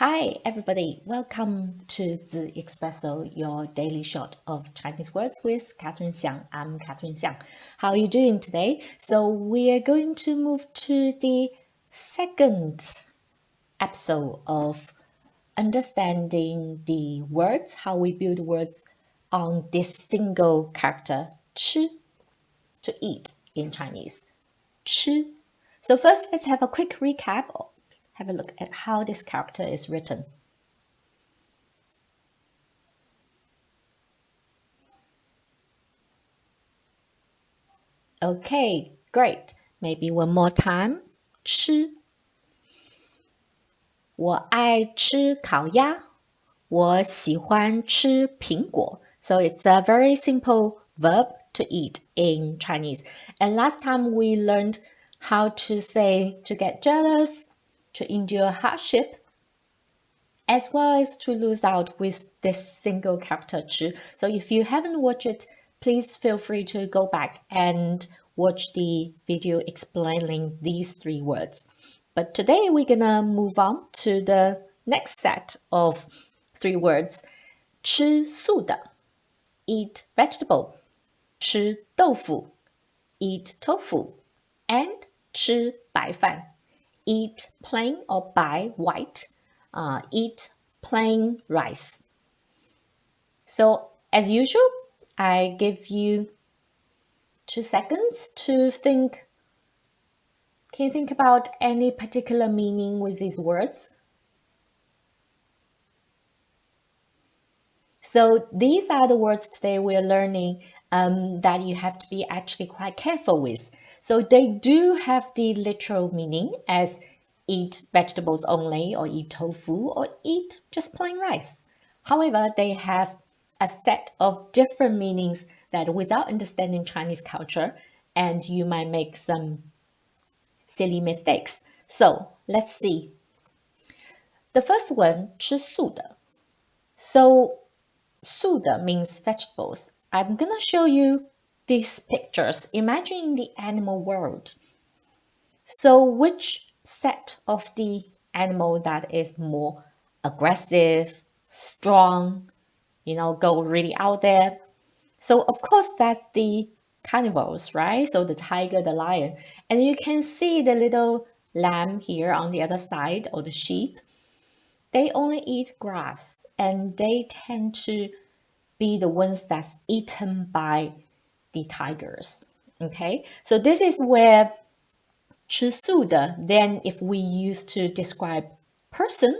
Hi, everybody. Welcome to the Espresso, your daily shot of Chinese words with Catherine Xiang. I'm Catherine Xiang. How are you doing today? So we are going to move to the second episode of understanding the words, how we build words on this single character, 吃, to eat in Chinese. 吃. So first, let's have a quick recap. Have a look at how this character is written. Okay, great. Maybe one more time. 吃。我爱吃烤鸭。我喜欢吃苹果。So it's a very simple verb to eat in Chinese. And last time we learned how to say to get jealous, to endure hardship, as well as to lose out with this single character 吃. So if you haven't watched it, please feel free to go back and watch the video explaining these three words. But today we're gonna move on to the next set of three words. 吃素的, eat vegetable. 吃豆腐, eat tofu. And 吃báifàn, eat plain or buy white. Eat plain rice. So as usual, I give you 2 seconds to think. Can you think about any particular meaning with these words? So these are the words today we're learning that you have to be actually quite careful with. So they do have the literal meaning as eat vegetables only, or eat tofu, or eat just plain rice. However, they have a set of different meanings that without understanding Chinese culture, and you might make some silly mistakes. So let's see. The first one, 吃素的. So 素的 means vegetables. I'm gonna show you these pictures. Imagine the animal world. So which set of the animal that is more aggressive, strong, go really out there? So of course that's the carnivores, right? So the tiger, the lion. And you can see the little lamb here on the other side, or the sheep. They only eat grass, and they tend to be the ones that's eaten by the tigers. Okay, so this is where 吃素的, then if we use to describe person,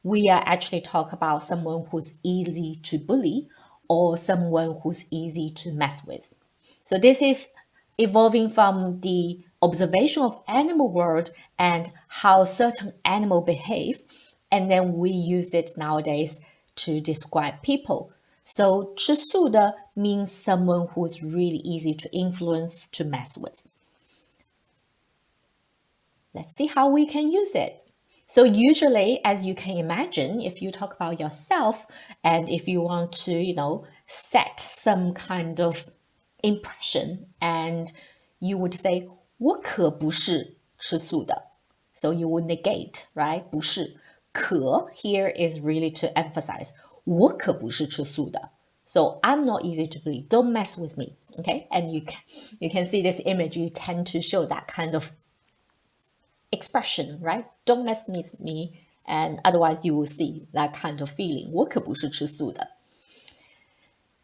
we are actually talk about someone who's easy to bully or someone who's easy to mess with. So this is evolving from the observation of animal world and how certain animal behave, and then we use it nowadays to describe people. So 吃素的 means someone who's really easy to influence, to mess with. Let's see how we can use it. So usually, as you can imagine, if you talk about yourself and if you want to, set some kind of impression, and you would say 我可不是吃素的. So you would negate, right? 不是. 可 here is really to emphasize 我可不是吃素的. So I'm not easy to believe. Don't mess with me. Okay? And you can see this image, you tend to show that kind of expression, right? Don't mess with me, and otherwise you will see that kind of feeling. 我可不是吃素的.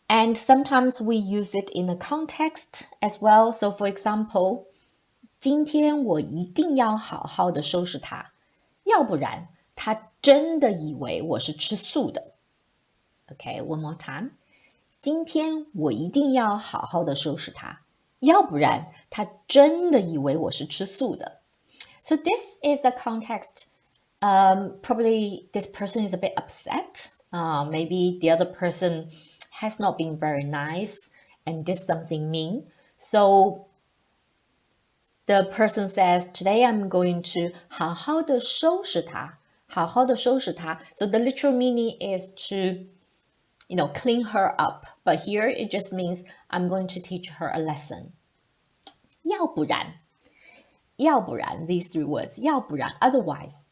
And sometimes we use it in a context as well. So for example, 今天我一定要好好的收拾它，要不然他真的以为我是吃素的. Okay, one more time. 今天我一定要好好的收拾它，要不然他真的以为我是吃素的. So this is the context. Probably this person is a bit upset. Maybe the other person has not been very nice and did something mean. So the person says, today I'm going to 好好的收拾它，好好的收拾它. So the literal meaning is to, clean her up. But here it just means I'm going to teach her a lesson. 要不然, these three words, 要不然, otherwise.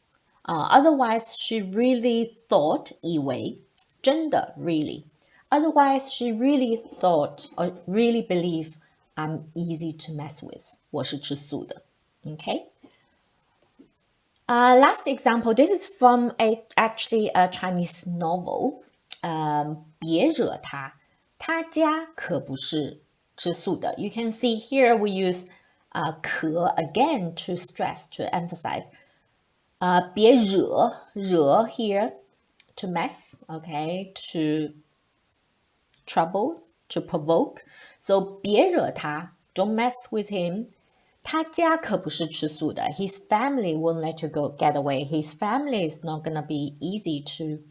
Otherwise, she really thought 以为真的 really. Otherwise, she really thought or really believed I'm easy to mess with. 我是吃素的. Okay. Last example. This is from actually a Chinese novel. 别惹他，他家可不是吃素的. You can see here we use 可 again to stress, to emphasize. 别惹 here to mess, okay, to trouble, to provoke. So 别惹他 don't mess with him. 他家可不是吃素的. His family won't let you get away. His family is not gonna be easy to,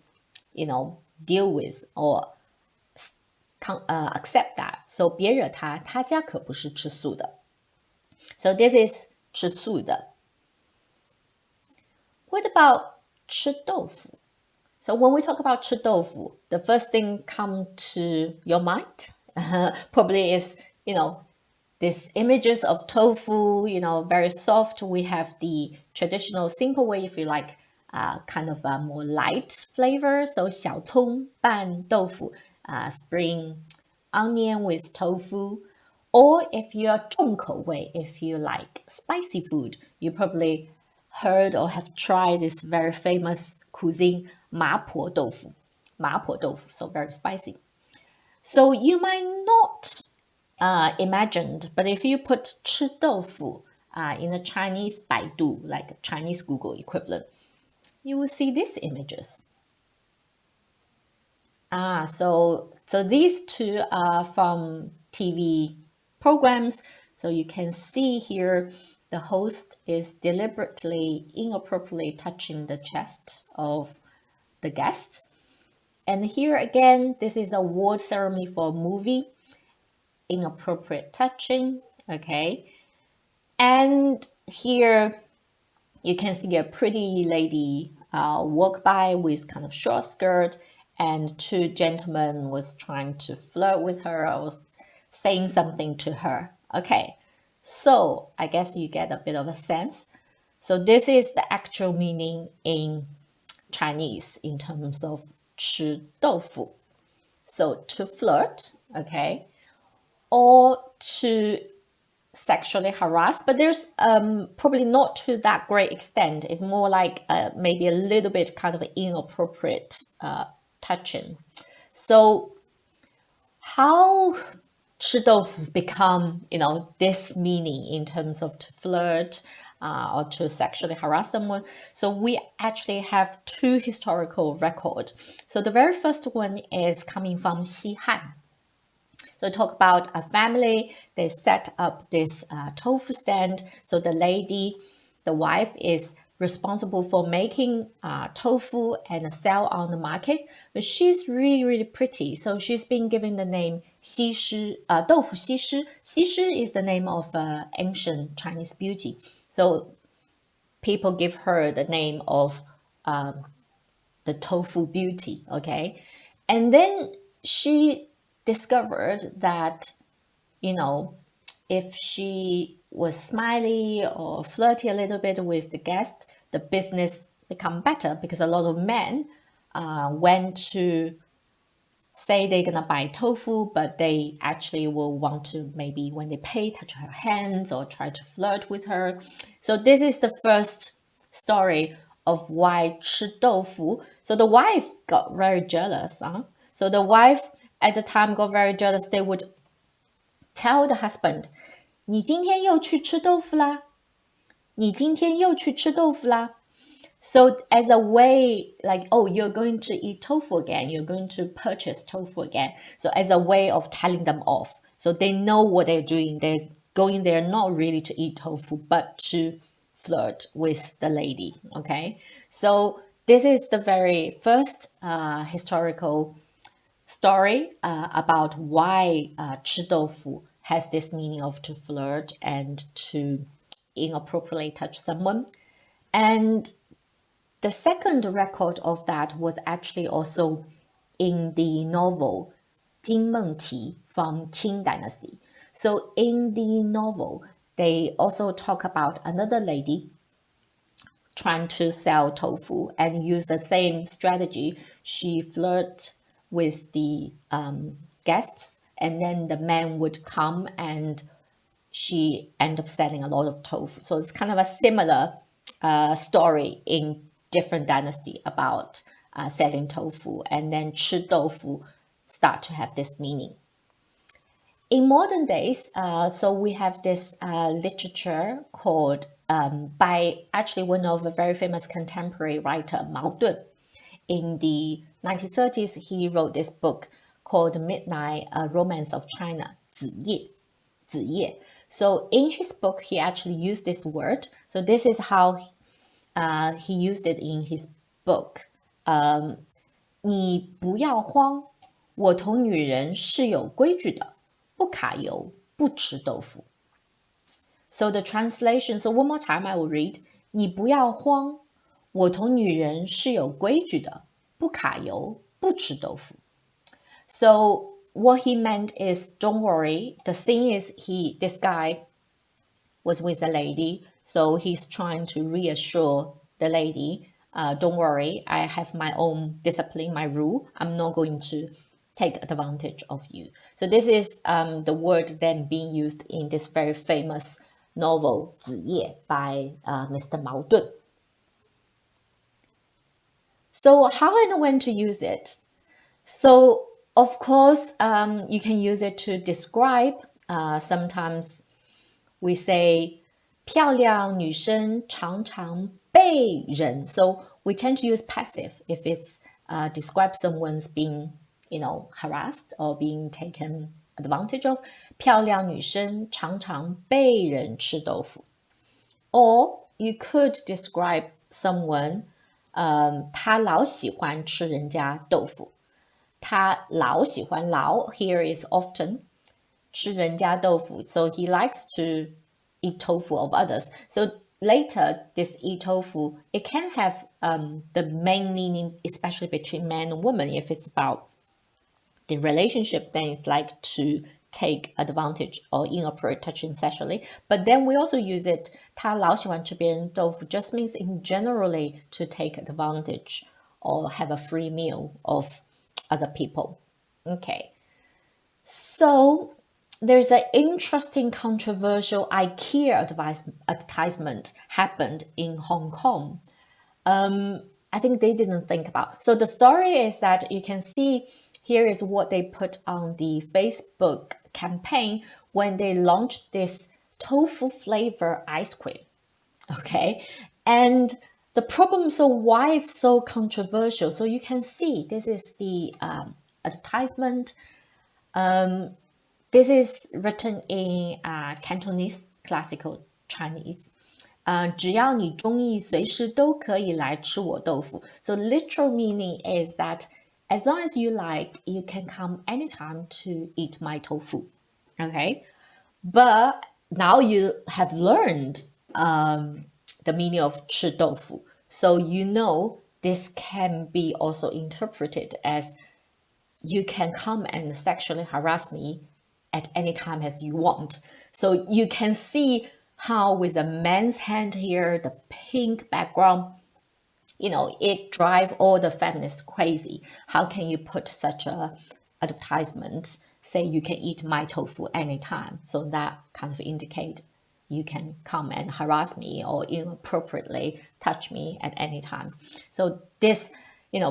deal with or accept that. So 别惹他，他家可不是吃素的. So this is 吃素的. What about 吃豆腐? So when we talk about 吃豆腐, the first thing come to your mind probably is, these images of tofu, very soft. We have the traditional simple way, if you like, kind of a more light flavor. So 小葱拌豆腐, spring onion with tofu. Or if you're 重口味, if you like spicy food, you probably heard or have tried this very famous cuisine, 麻婆豆腐. 麻婆豆腐, so very spicy. So you might not imagined, but if you put 吃豆腐 in a Chinese Baidu, like a Chinese Google equivalent, you will see these images. So these two are from TV programs. So you can see here the host is deliberately, inappropriately touching the chest of the guest. And here again, this is a award ceremony for a movie. Inappropriate touching, okay? And here you can see a pretty lady walk by with kind of short skirt, and two gentlemen was trying to flirt with her or was saying something to her. Okay, so I guess you get a bit of a sense. So this is the actual meaning in Chinese in terms of 吃豆腐. So to flirt, okay, or to sexually harass, but there's probably not to that great extent. It's more like maybe a little bit kind of inappropriate touching. So how 吃豆腐 become, this meaning in terms of to flirt or to sexually harass someone? So we actually have two historical records. So the very first one is coming from Xihan. So talk about a family, they set up this tofu stand. So the lady, the wife, is responsible for making tofu and sell on the market. But she's really, really pretty. So she's been given the name 西施, 豆腐西施. 西施 is the name of ancient Chinese beauty. So people give her the name of the tofu beauty, okay? And then she discovered that, if she was smiley or flirty a little bit with the guest, the business become better because a lot of men went to say they're gonna buy tofu, but they actually will want to, maybe when they pay, touch her hands or try to flirt with her. So this is the first story of why 吃豆腐. So the wife got very jealous. So the wife at the time got very jealous. They would tell the husband, 你今天又去吃豆腐啦? 你今天又去吃豆腐啦? So as a way, like, oh, you're going to eat tofu again, you're going to purchase tofu again. So as a way of telling them off. So they know what they're doing. They're going there not really to eat tofu, but to flirt with the lady, okay? So this is the very first historical story about why 吃豆腐 has this meaning of to flirt and to inappropriately touch someone. And the second record of that was actually also in the novel 金梦题 from Qing Dynasty. So in the novel, they also talk about another lady trying to sell tofu and use the same strategy. She flirted with the guests, and then the man would come and she ended up selling a lot of tofu. So it's kind of a similar story in different dynasty about selling tofu, and then 吃豆腐 start to have this meaning. In modern days, so we have this literature called by actually one of a very famous contemporary writer, Mao Dun. In the 1930s, he wrote this book called Midnight Romance of China, 子夜, 子夜. So in his book, he actually used this word. So this is how he used it in his book. 你不要慌，我同女人是有规矩的，不揩油，不吃豆腐。So the translation, so one more time I will read. 你不要慌，我同女人是有规矩的，不揩油，不吃豆腐。So what he meant is, don't worry. The thing is, this guy was with a lady, so he's trying to reassure the lady, don't worry, I have my own discipline, my rule. I'm not going to take advantage of you. So this is the word then being used in this very famous novel 子夜 by Mr. Mao Dun. So how and when to use it? So of course, you can use it to describe. Sometimes we say 漂亮女生常常被人. So we tend to use passive if it's describe someone's being, harassed or being taken advantage of. 漂亮女生常常被人吃豆腐. Or you could describe someone, 他老喜欢吃人家豆腐. 他老喜欢, 老 here is often, 吃人家豆腐. So he likes to eat tofu of others. So later, this eat tofu, it can have the main meaning, especially between man and woman. If it's about the relationship, then it's like to take advantage or inappropriate touching sexually. But then we also use it, 他老喜欢吃别人豆腐 just means in generally to take advantage or have a free meal of other people. Okay. So there's an interesting controversial IKEA advertisement happened in Hong Kong. I think they didn't think about. So the story is that you can see here is what they put on the Facebook campaign when they launched this tofu flavor ice cream. Okay. And the problem, so why it's so controversial? So you can see this is the advertisement. This is written in Cantonese classical Chinese. 只要你中意，随时都可以来吃我豆腐. So literal meaning is that as long as you like, you can come anytime to eat my tofu. Okay, but now you have learned the meaning of 吃豆腐. So you know this can be also interpreted as you can come and sexually harass me at any time as you want. So you can see how with the man's hand here, the pink background, it drive all the feminists crazy. How can you put such a advertisement, say you can eat my tofu anytime? So that kind of indicate you can come and harass me or inappropriately touch me at any time. So this,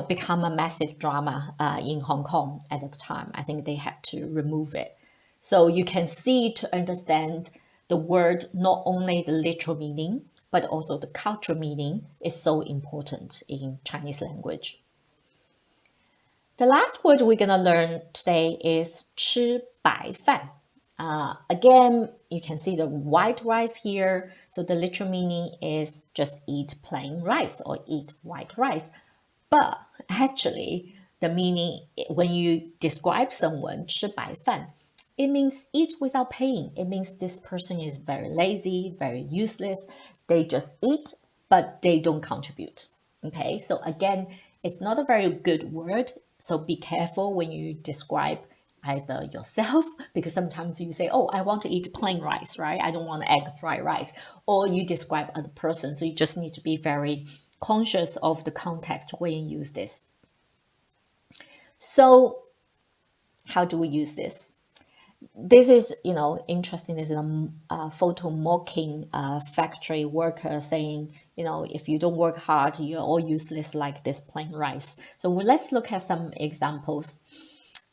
become a massive drama in Hong Kong at the time. I think they had to remove it. So you can see, to understand the word, not only the literal meaning, but also the cultural meaning is so important in Chinese language. The last word we're going to learn today is 吃白饭. Again, you can see the white rice here. So the literal meaning is just eat plain rice or eat white rice. But actually, the meaning, when you describe someone, 吃白饭, it means eat without paying. It means this person is very lazy, very useless. They just eat, but they don't contribute. Okay, so again, it's not a very good word. So be careful when you describe either yourself, because sometimes you say, oh, I want to eat plain rice, right? I don't want egg fried rice. Or you describe other person. So you just need to be very conscious of the context when you use this. So how do we use this? This is, interesting. This is a photo mocking factory worker saying, if you don't work hard, you're all useless like this plain rice. So let's look at some examples.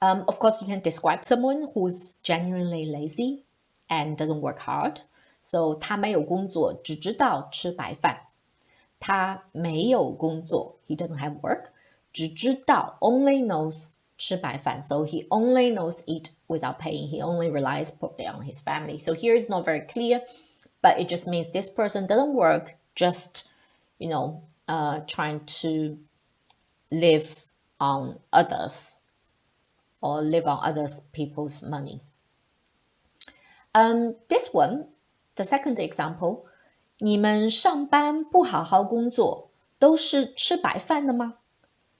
Of course, you can describe someone who's genuinely lazy and doesn't work hard. So 他没有工作，只知道吃白饭。他没有工作 he doesn't have work. 只知道 only knows 吃白饭 so he only knows eat without paying. He only relies probably on his family. So here it's not very clear, but it just means this person doesn't work, just trying to live on others or live on other people's money. This one, the second example, 你们上班不好好工作，都是吃白饭的吗？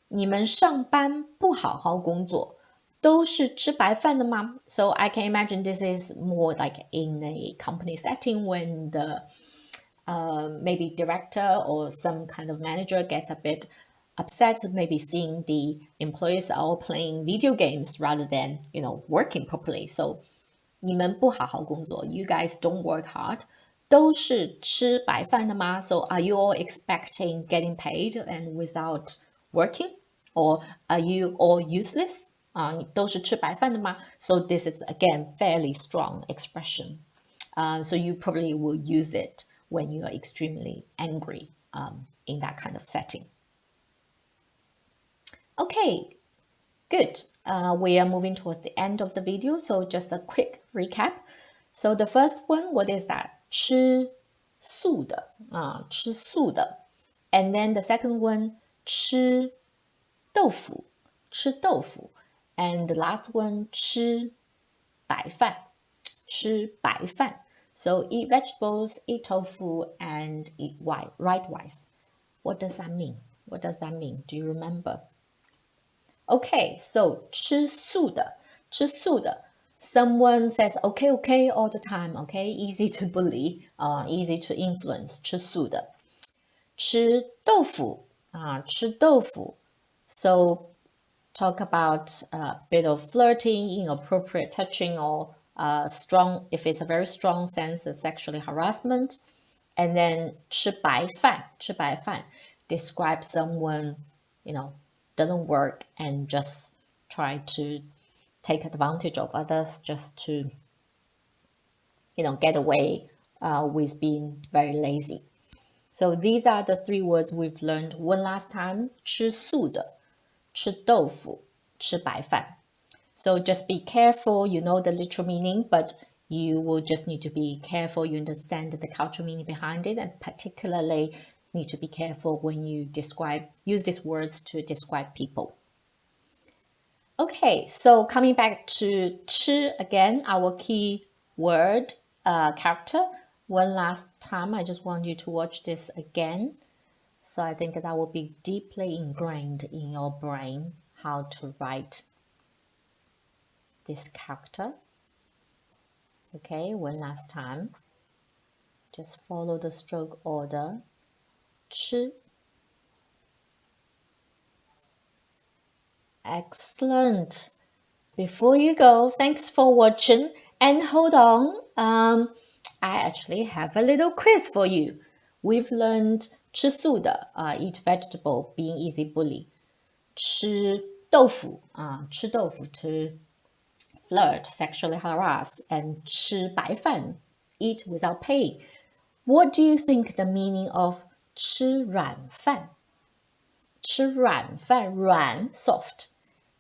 你们上班不好好工作，都是吃白饭的吗？ So I can imagine this is more like in a company setting when the maybe director or some kind of manager gets a bit upset, maybe seeing the employees are all playing video games rather than working properly. So 你们不好好工作 you guys don't work hard. 都是吃白饭的吗? So are you all expecting getting paid and without working? Or are you all useless? 都是吃白饭的吗? So this is again fairly strong expression. So you probably will use it when you are extremely angry in that kind of setting. Okay, good. We are moving towards the end of the video, so just a quick recap. So the first one, what is that? 吃素的吃素的 And then the second one, 吃豆腐 And the last one, 吃白饭 So eat vegetables, eat tofu, and eat white rice. What does that mean? Do you remember? Okay, so 吃素的 Someone says okay all the time, okay? Easy to bully, easy to influence, 吃素的吃豆腐 So talk about a bit of flirting, inappropriate touching, or strong, if it's a very strong sense of sexually harassment. And then 吃白饭 describes someone, doesn't work and just try to take advantage of others just to, get away with being very lazy. So these are the three words we've learned one last time. 吃素的吃豆腐吃白饭 So just be careful, you know the literal meaning, but you will just need to be careful, you understand the cultural meaning behind it, and particularly need to be careful when you use these words to describe people. Okay, so coming back to 吃 again, our key word character. One last time, I just want you to watch this again. So I think that will be deeply ingrained in your brain how to write this character. Okay, one last time. Just follow the stroke order. 吃 Excellent. Before you go, thanks for watching. And hold on, I actually have a little quiz for you. We've learned 吃素的 eat vegetable, being easy bully. 吃豆腐 to flirt, sexually harass. And 吃白饭 eat without pay. What do you think the meaning of 吃软饭? 吃软饭 软 soft.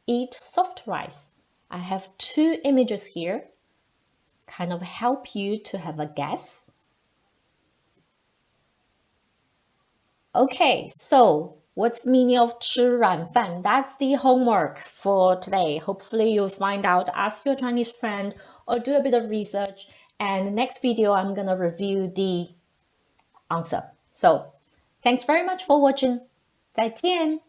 Eat soft rice. I have two images here, kind of help you to have a guess. Okay, so what's the meaning of 吃软饭? That's the homework for today. Hopefully you'll find out, ask your Chinese friend or do a bit of research. And the next video, I'm going to review the answer. So thanks very much for watching. 再见.